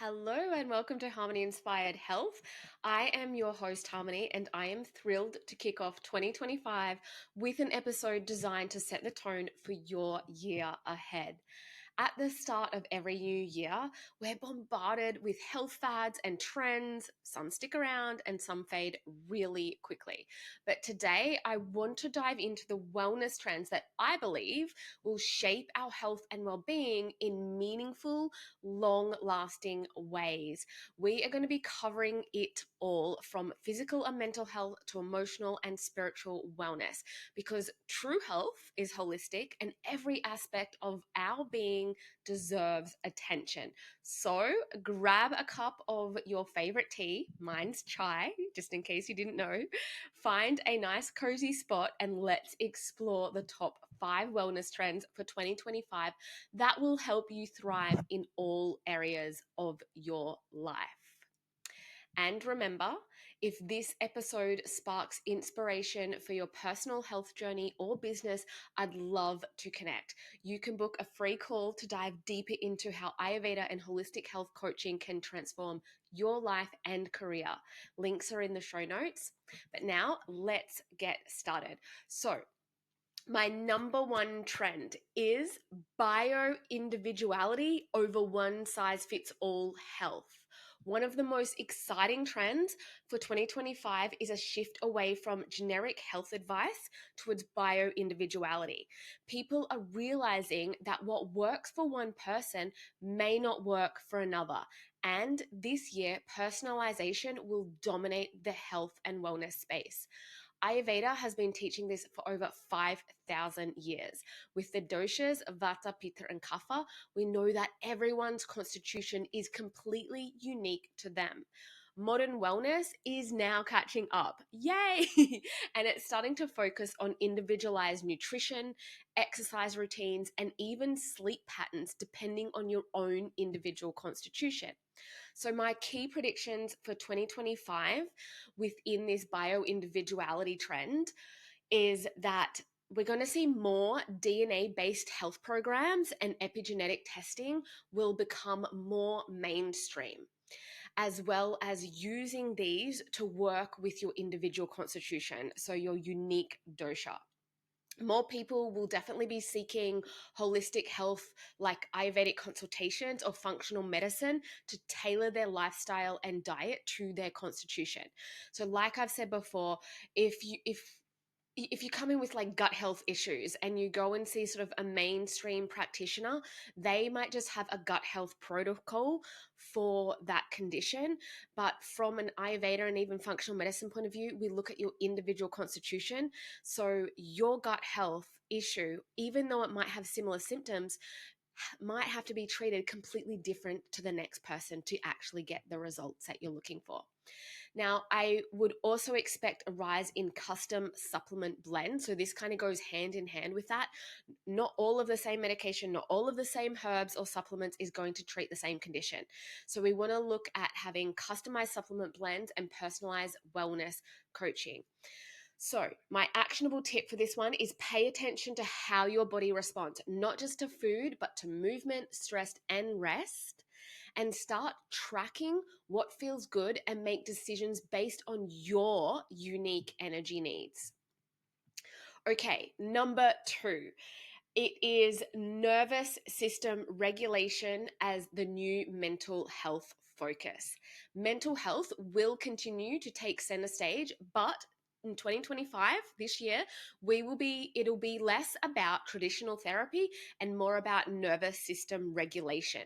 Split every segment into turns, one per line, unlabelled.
Hello and welcome to Harmony Inspired Health. I am your host, Harmony, and I am thrilled to kick off 2025 with an episode designed to set the tone for your year ahead. At the start of every new year, we're bombarded with health fads and trends. Some stick around and some fade really quickly. But today, I want to dive into the wellness trends that I believe will shape our health and well-being in meaningful, long-lasting ways. We are going to be covering it all, from physical and mental health to emotional and spiritual wellness, because true health is holistic and every aspect of our being deserves attention. So grab a cup of your favorite tea, mine's chai, just in case you didn't know. Find a nice cozy spot and let's explore the top 5 wellness trends for 2025 that will help you thrive in all areas of your life. And remember, if this episode sparks inspiration for your personal health journey or business, I'd love to connect. You can book a free call to dive deeper into how Ayurveda and holistic health coaching can transform your life and career. Links are in the show notes. But now let's get started. So, my number one trend is bio-individuality over one size fits all health. One of the most exciting trends for 2025 is a shift away from generic health advice towards bio-individuality. People are realizing that what works for one person may not work for another. And this year, personalization will dominate the health and wellness space. Ayurveda has been teaching this for over 5,000 years. With the doshas, Vata, Pitta, and Kapha, we know that everyone's constitution is completely unique to them. Modern wellness is now catching up. Yay! And it's starting to focus on individualized nutrition, exercise routines, and even sleep patterns depending on your own individual constitution. So, my key predictions for 2025 within this bio-individuality trend is that we're going to see more DNA-based health programs, and epigenetic testing will become more mainstream, as well as using these to work with your individual constitution, so your unique dosha. More people will definitely be seeking holistic health like Ayurvedic consultations or functional medicine to tailor their lifestyle and diet to their constitution. So like I've said before, if you come in with like gut health issues and you go and see sort of a mainstream practitioner, they might just have a gut health protocol for that condition. But from an Ayurveda and even functional medicine point of view, we look at your individual constitution. So your gut health issue, even though it might have similar symptoms, might have to be treated completely different to the next person to actually get the results that you're looking for. Now, I would also expect a rise in custom supplement blends. So this kind of goes hand in hand with that. Not all of the same medication, not all of the same herbs or supplements is going to treat the same condition. So we want to look at having customized supplement blends and personalized wellness coaching. So, my actionable tip for this one is pay attention to how your body responds, not just to food, but to movement, stress, and rest. And start tracking what feels good and make decisions based on your unique energy needs. Okay, number 2. It is nervous system regulation as the new mental health focus. Mental health will continue to take center stage, but in 2025, this year, it'll be less about traditional therapy and more about nervous system regulation.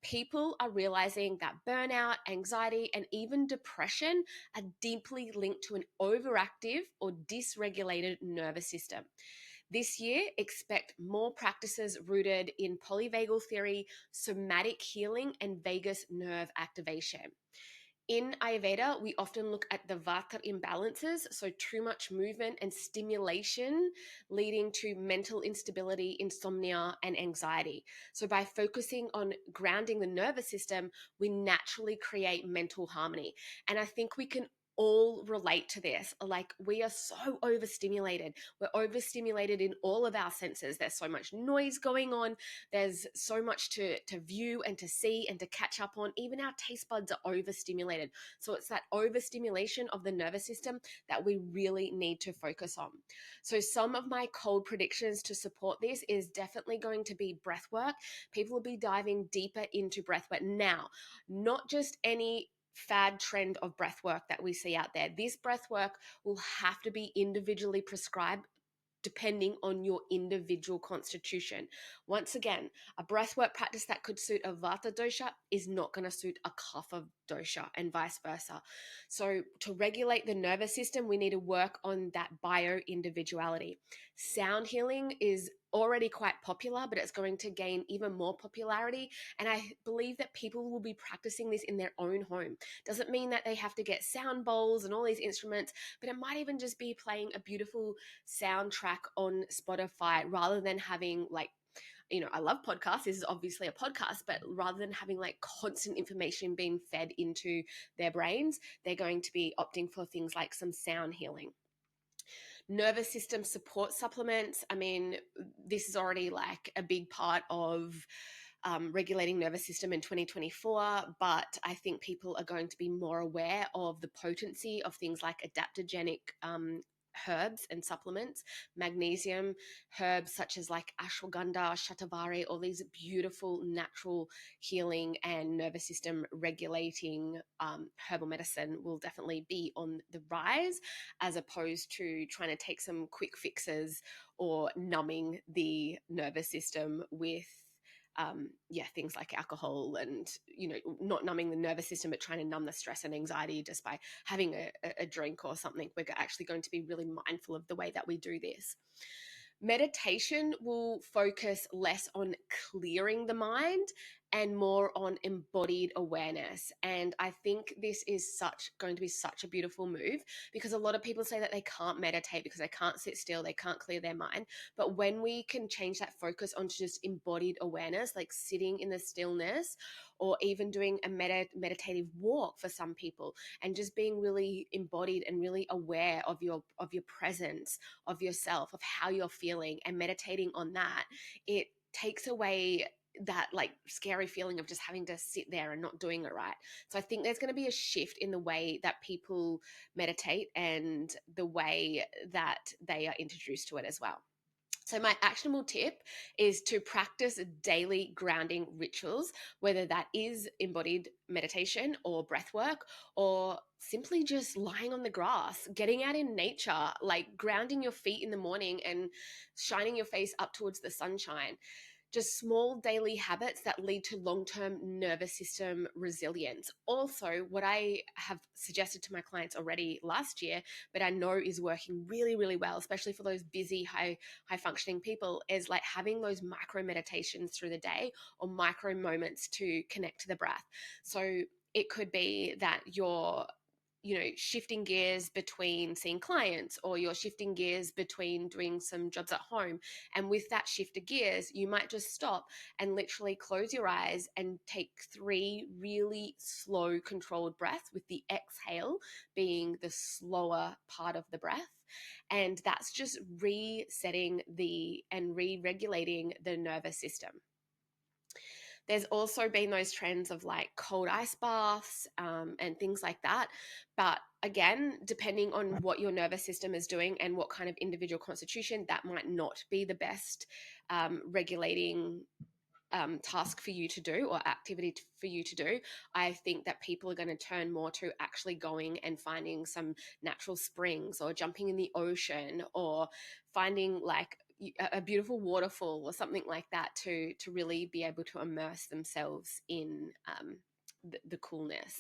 People are realizing that burnout, anxiety, and even depression are deeply linked to an overactive or dysregulated nervous system. This year, expect more practices rooted in polyvagal theory, somatic healing, and vagus nerve activation. In Ayurveda, we often look at the Vata imbalances, so too much movement and stimulation leading to mental instability, insomnia, and anxiety. So by focusing on grounding the nervous system, we naturally create mental harmony. And I think we can all relate to this. Like, we are so overstimulated. We're overstimulated in all of our senses. There's so much noise going on. There's so much to view and to see and to catch up on. Even our taste buds are overstimulated. So it's that overstimulation of the nervous system that we really need to focus on. So some of my cold predictions to support this is definitely going to be breath work. People will be diving deeper into breath work now, not just any fad trend of breath work that we see out there. This breath work will have to be individually prescribed depending on your individual constitution. Once again, a breathwork practice that could suit a vata dosha is not going to suit a kapha dosha, and vice versa. So to regulate the nervous system, we need to work on that bio-individuality. Sound healing is already quite popular, but it's going to gain even more popularity. And I believe that people will be practicing this in their own home. Doesn't mean that they have to get sound bowls and all these instruments, but it might even just be playing a beautiful soundtrack on Spotify rather than having like, I love podcasts. This is obviously a podcast, but rather than having like constant information being fed into their brains, they're going to be opting for things like some sound healing. Nervous system support supplements. I mean, this is already like a big part of regulating nervous system in 2024, but I think people are going to be more aware of the potency of things like adaptogenic herbs and supplements, magnesium, herbs such as like ashwagandha, shatavari, all these beautiful natural healing and nervous system regulating herbal medicine will definitely be on the rise, as opposed to trying to take some quick fixes or numbing the nervous system with things like alcohol and, not numbing the nervous system, but trying to numb the stress and anxiety just by having a drink or something. We're actually going to be really mindful of the way that we do this. Meditation will focus less on clearing the mind and more on embodied awareness. And I think this is going to be such a beautiful move, because a lot of people say that they can't meditate because they can't sit still, they can't clear their mind. But when we can change that focus onto just embodied awareness, like sitting in the stillness, or even doing a meditative walk for some people, and just being really embodied and really aware of your presence, of yourself, of how you're feeling, and meditating on that, it takes away that like scary feeling of just having to sit there and not doing it right. So I think there's going to be a shift in the way that people meditate and the way that they are introduced to it as well. So my actionable tip is to practice daily grounding rituals, whether that is embodied meditation or breath work, or simply just lying on the grass, getting out in nature, like grounding your feet in the morning and shining your face up towards the sunshine. Just small daily habits that lead to long-term nervous system resilience. Also, what I have suggested to my clients already last year, but I know is working really, really well, especially for those busy, high functioning people, is like having those micro meditations through the day, or micro moments to connect to the breath. So it could be that you're shifting gears between seeing clients, or you're shifting gears between doing some jobs at home. And with that shift of gears, you might just stop and literally close your eyes and take 3 really slow, controlled breaths, with the exhale being the slower part of the breath. And that's just resetting and re-regulating the nervous system. There's also been those trends of like cold ice baths and things like that. But again, depending on what your nervous system is doing and what kind of individual constitution, that might not be the best regulating task for you to do, or activity for you to do. I think that people are going to turn more to actually going and finding some natural springs, or jumping in the ocean, or finding like a beautiful waterfall or something like that to really be able to immerse themselves in the coolness.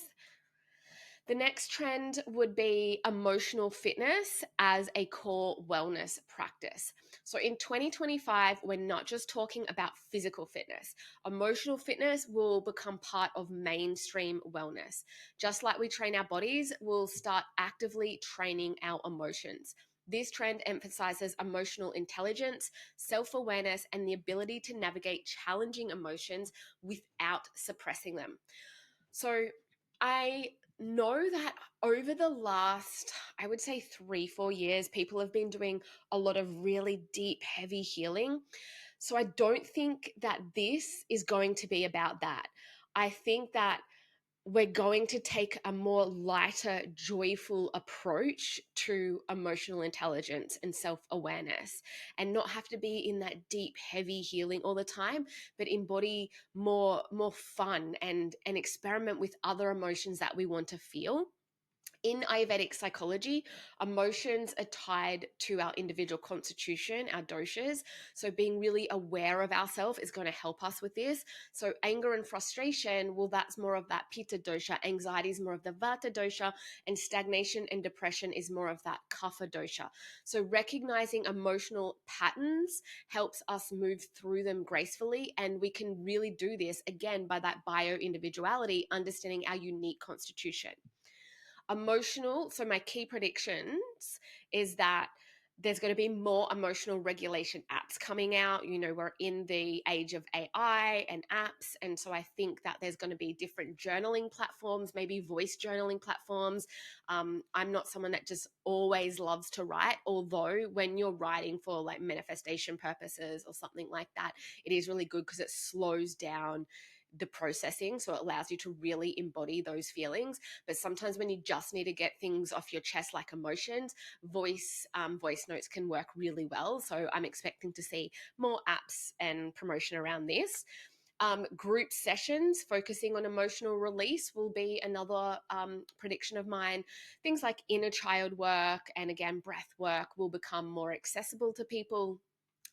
The next trend would be emotional fitness as a core wellness practice. So in 2025, we're not just talking about physical fitness. Emotional fitness will become part of mainstream wellness. Just like we train our bodies, we'll start actively training our emotions. This trend emphasizes emotional intelligence, self-awareness, and the ability to navigate challenging emotions without suppressing them. So I know that over the last, I would say 3, 4 years, people have been doing a lot of really deep, heavy healing. So I don't think that this is going to be about that. I think that we're going to take a more lighter, joyful approach to emotional intelligence and self awareness, and not have to be in that deep, heavy healing all the time, but embody more fun and experiment with other emotions that we want to feel. In Ayurvedic psychology, emotions are tied to our individual constitution, our doshas. So, being really aware of ourselves is going to help us with this. So, anger and frustration, well, that's more of that pitta dosha. Anxiety is more of the vata dosha, and stagnation and depression is more of that kapha dosha. So, recognizing emotional patterns helps us move through them gracefully. And we can really do this again by that bio individuality, understanding our unique constitution. Emotional, so my key predictions is that there's going to be more emotional regulation apps coming out. We're in the age of AI and apps, and so I think that there's going to be different journaling platforms, maybe voice journaling platforms. I'm not someone that just always loves to write, although when you're writing for like manifestation purposes or something like that, it is really good because it slows down the processing, so it allows you to really embody those feelings. But sometimes when you just need to get things off your chest, like emotions, voice notes can work really well. So I'm expecting to see more apps and promotion around this. Group sessions focusing on emotional release will be another prediction of mine. Things like inner child work and again breath work will become more accessible to people,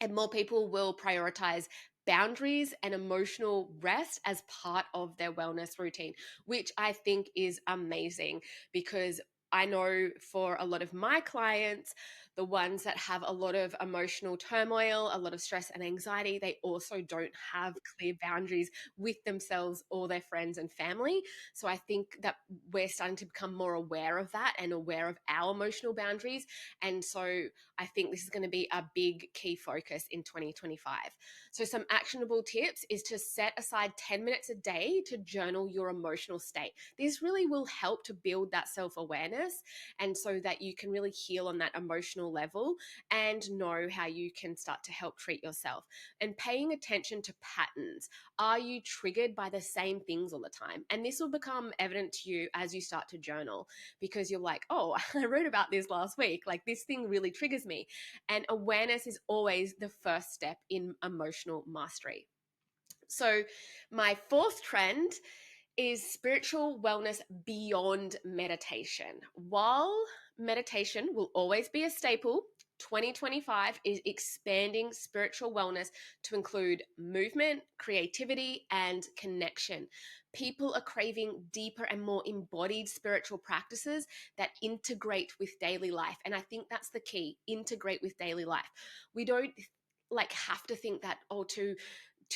and more people will prioritize boundaries and emotional rest as part of their wellness routine, which I think is amazing, because I know for a lot of my clients, the ones that have a lot of emotional turmoil, a lot of stress and anxiety, they also don't have clear boundaries with themselves or their friends and family. So I think that we're starting to become more aware of that and aware of our emotional boundaries. And so I think this is going to be a big key focus in 2025. So, some actionable tips is to set aside 10 minutes a day to journal your emotional state. This really will help to build that self awareness, and so that you can really heal on that emotional level and know how you can start to help treat yourself. And paying attention to patterns. Are you triggered by the same things all the time? And this will become evident to you as you start to journal, because you're like, oh, I wrote about this last week. Like, this thing really triggers me. And awareness is always the first step in emotional mastery. So, my fourth trend is spiritual wellness beyond meditation. While meditation will always be a staple, 2025 is expanding spiritual wellness to include movement, creativity, and connection. People are craving deeper and more embodied spiritual practices that integrate with daily life. And I think that's the key, integrate with daily life. We don't like have to think that, oh, to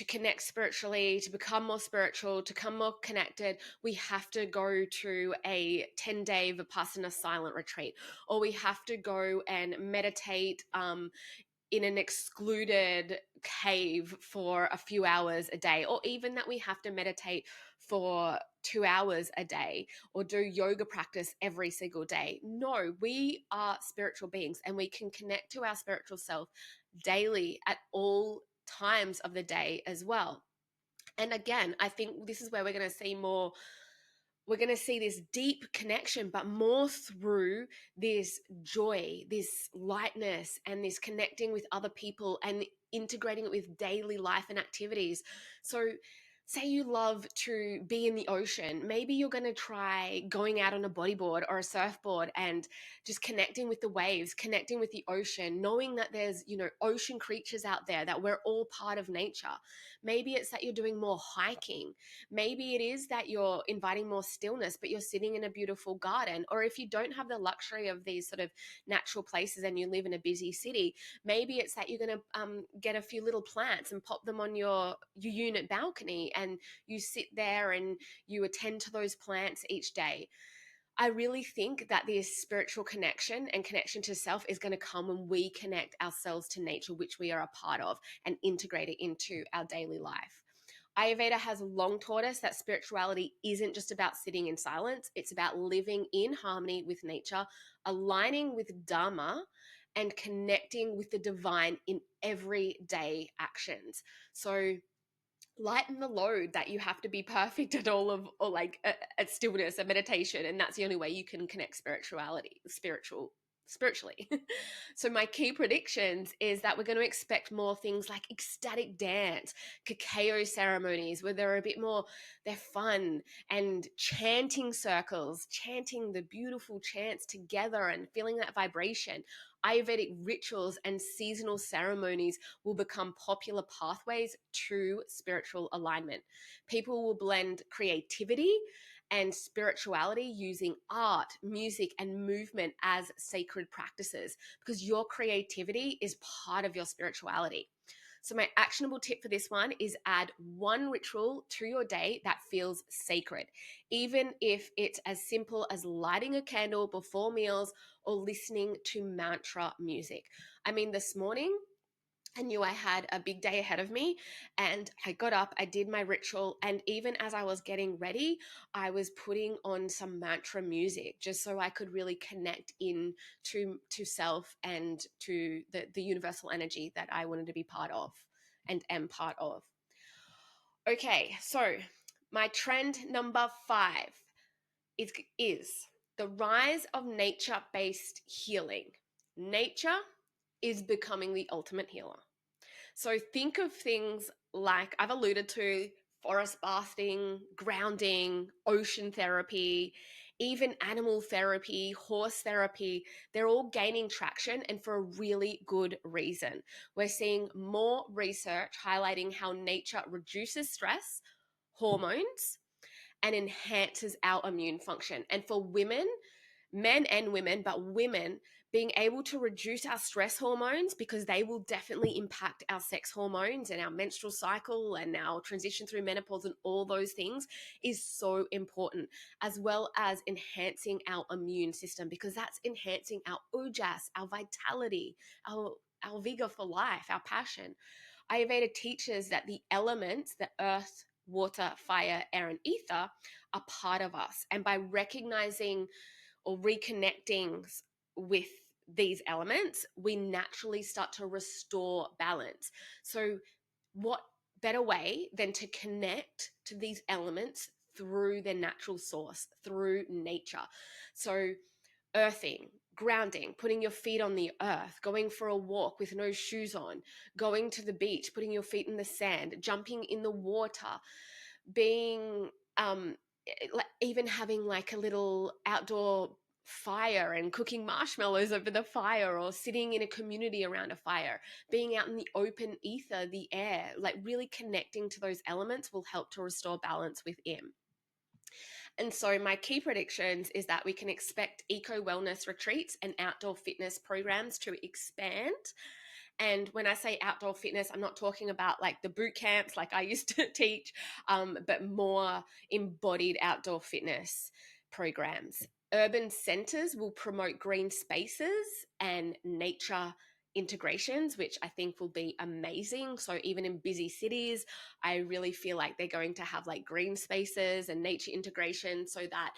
connect spiritually, to become more spiritual, to become more connected, we have to go to a 10-day Vipassana silent retreat, or we have to go and meditate in an excluded cave for a few hours a day, or even that we have to meditate for 2 hours a day or do yoga practice every single day. No, we are spiritual beings and we can connect to our spiritual self daily at all times of the day as well. And again, I think this is where we're going to see more. We're going to see this deep connection, but more through this joy, this lightness, and this connecting with other people and integrating it with daily life and activities. So, say you love to be in the ocean, maybe you're going to try going out on a bodyboard or a surfboard and just connecting with the waves, connecting with the ocean, knowing that there's, ocean creatures out there, that we're all part of nature. Maybe it's that you're doing more hiking. Maybe it is that you're inviting more stillness, but you're sitting in a beautiful garden. Or if you don't have the luxury of these sort of natural places and you live in a busy city, maybe it's that you're going to get a few little plants and pop them on your unit balcony, and you sit there and you attend to those plants each day. I really think that this spiritual connection and connection to self is going to come when we connect ourselves to nature, which we are a part of, and integrate it into our daily life. Ayurveda has long taught us that spirituality isn't just about sitting in silence, it's about living in harmony with nature, aligning with Dharma, and connecting with the divine in everyday actions. So, lighten the load that you have to be perfect at all of, or like at stillness and meditation, and that's the only way you can connect spiritually. So my key predictions is that we're going to expect more things like ecstatic dance, cacao ceremonies where they're a bit more, they're fun, and chanting circles, chanting the beautiful chants together and feeling that vibration. Ayurvedic rituals and seasonal ceremonies will become popular pathways to spiritual alignment. People will blend creativity and spirituality using art, music, and movement as sacred practices, because your creativity is part of your spirituality. So, my actionable tip for this one is add one ritual to your day that feels sacred, even if it's as simple as lighting a candle before meals or listening to mantra music. I mean, this morning, I knew I had a big day ahead of me, and I got up, I did my ritual, and even as I was getting ready, I was putting on some mantra music just so I could really connect in to self and to the universal energy that I wanted to be part of and am part of. Okay, so my trend number 5 is the rise of nature-based healing. Nature is becoming the ultimate healer. So think of things like I've alluded to: forest bathing, grounding, ocean therapy, even animal therapy, horse therapy. They're all gaining traction, and for a really good reason. We're seeing more research highlighting how nature reduces stress, hormones, and enhances our immune function. And for women, men and women, but women, being able to reduce our stress hormones, because they will definitely impact our sex hormones and our menstrual cycle and our transition through menopause and all those things, is so important, as well as enhancing our immune system, because that's enhancing our ojas, our vitality, our vigor for life, our passion. Ayurveda teaches that the elements, the earth, water, fire, air, and ether, are part of us. And by recognizing or reconnecting with these elements, we naturally start to restore balance. So, what better way than to connect to these elements through their natural source, through nature? So, earthing, grounding, putting your feet on the earth, going for a walk with no shoes on, going to the beach, putting your feet in the sand, jumping in the water, being even having like a little outdoor fire and cooking marshmallows over the fire, or sitting in a community around a fire, being out in the open ether, the air, like really connecting to those elements will help to restore balance within. And so my key predictions is that we can expect eco wellness retreats and outdoor fitness programs to expand. And when I say outdoor fitness, I'm not talking about like the boot camps like I used to teach, but more embodied outdoor fitness programs. Urban centers will promote green spaces and nature integrations, which I think will be amazing. So even in busy cities, I really feel like they're going to have like green spaces and nature integration, so that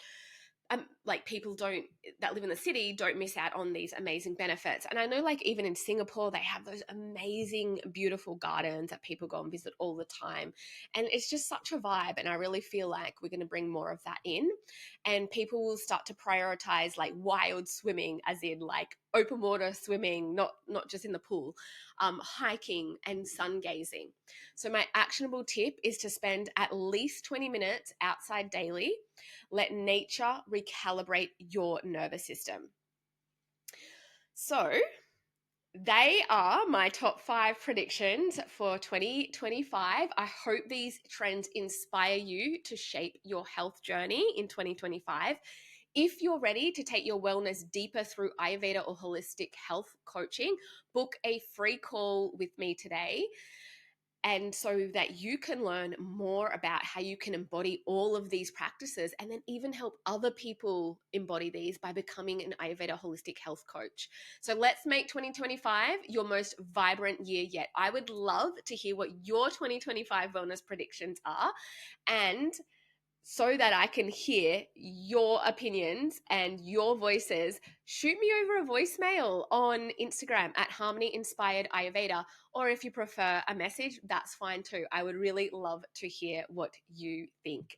like people that live in the city don't miss out on these amazing benefits. And I know like even in Singapore, they have those amazing, beautiful gardens that people go and visit all the time. And it's just such a vibe. And I really feel like we're going to bring more of that in. And people will start to prioritize like wild swimming, as in like open water swimming, not just in the pool, hiking and sun gazing. So my actionable tip is to spend at least 20 minutes outside daily. Let nature recalibrate your nervous system. So, they are my top 5 predictions for 2025. I hope these trends inspire you to shape your health journey in 2025. If you're ready to take your wellness deeper through Ayurveda or holistic health coaching, book a free call with me today. And so that you can learn more about how you can embody all of these practices and then even help other people embody these by becoming an Ayurveda holistic health coach. So let's make 2025 your most vibrant year yet. I would love to hear what your 2025 wellness predictions are. And so that I can hear your opinions and your voices, shoot me over a voicemail on Instagram at Harmony Inspired Ayurveda, or if you prefer a message, that's fine too. I would really love to hear what you think.